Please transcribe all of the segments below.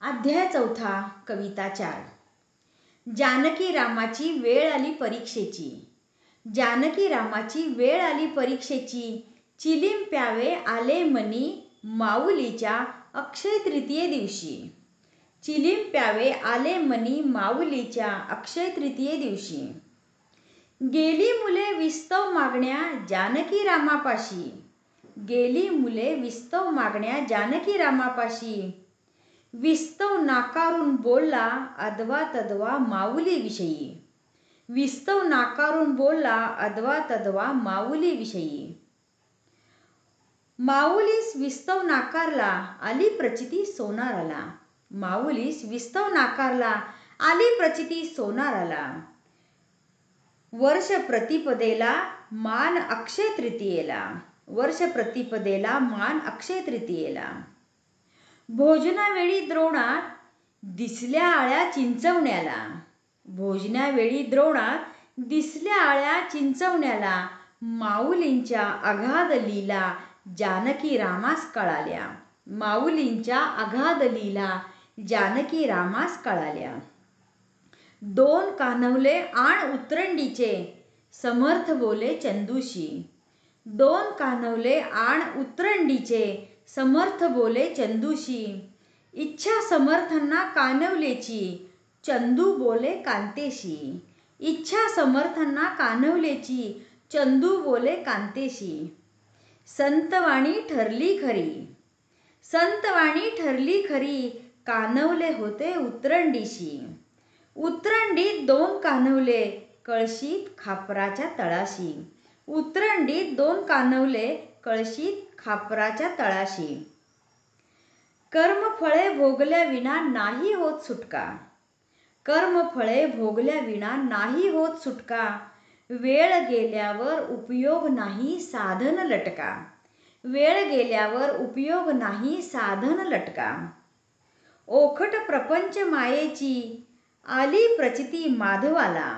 अध्याय 4 कविता 4 जानकी रामाची वेळ आली परीक्षेची। जानकी रामाची वेळ आली परीक्षेची, चिलीम प्यावे आले मनी माऊलीच्या अक्षय तृतीये दिवशी। चिलीम प्यावे आले मनी माऊलीच्या अक्षय तृतीये दिवशी। गेली मुले विस्तव मागण्या जानकी रामापाशी। गेली मुले विस्तव मागण्या जानकी रामापाशी। विस्तव नाकारून बोलला अदवा तदवा माऊलीविषयी। विस्तव नाकारून बोलला अदवा तदवा माऊलीविषयी। माऊलीस विस्तव नाकारला आली प्रचिती सोनाराला। माऊलीस विस्तव नाकारला आली प्रचिती सोनाराला। वर्ष प्रतिपदेला मान अक्षय तृतीयेला। वर्ष प्रतिपदेला मान अक्षय तृतीयेला। भोजनावेळी द्रोणात दिसल्या आळ्या चिंचवण्याला। भोजनावेळी द्रोणात दिसल्या आळ्या चिंचवण्याला। माऊलींच्या अगाध लीला जानकी रामास कळाल्या। माऊलींच्या अगाध लीला जानकी रामास कळाल्या। दोन कान्हवले आण उतरंडीचे समर्थ बोले चंदूशी। दोन कान्हवले आण उतरंडीचे समर्थ बोले चंदूशी। इच्छा समर्थांना कान्हवलेची चंदू बोले कांतेशी। इच्छा समर्थांना कान्हवलेची चंदू बोले कांतेशी। संतवाणी ठरली खरी। संतवाणी ठरली खरी कान्हवले होते उतरंडीशी। उतरंडीत दोन कान्हवले कळशीत खापराच्या तळाशी। उतरंडीत दोन कान्हवले कळशीत खापराच्या तळाशी। कर्मफळे भोगल्या विना नाही होत सुटका। कर्मफळे भोगल्या विना नाही होत सुटका। वेळ गेल्यावर उपयोग नाही साधन लटका। वेळ गेल्यावर उपयोग नाही साधन लटका। ओखट प्रपंच मायेची आली प्रचिती माधवाला।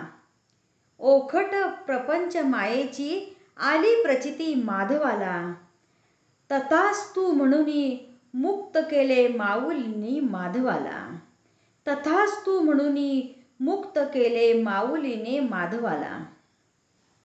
ओखट प्रपंच मायेची आली प्रचिती माधवाला। तथास्तु म्हणूनी मुक्त केले माऊलींनी माधवाला। तथास्तु म्हणूनी मुक्त केले माऊलीने माधवाला।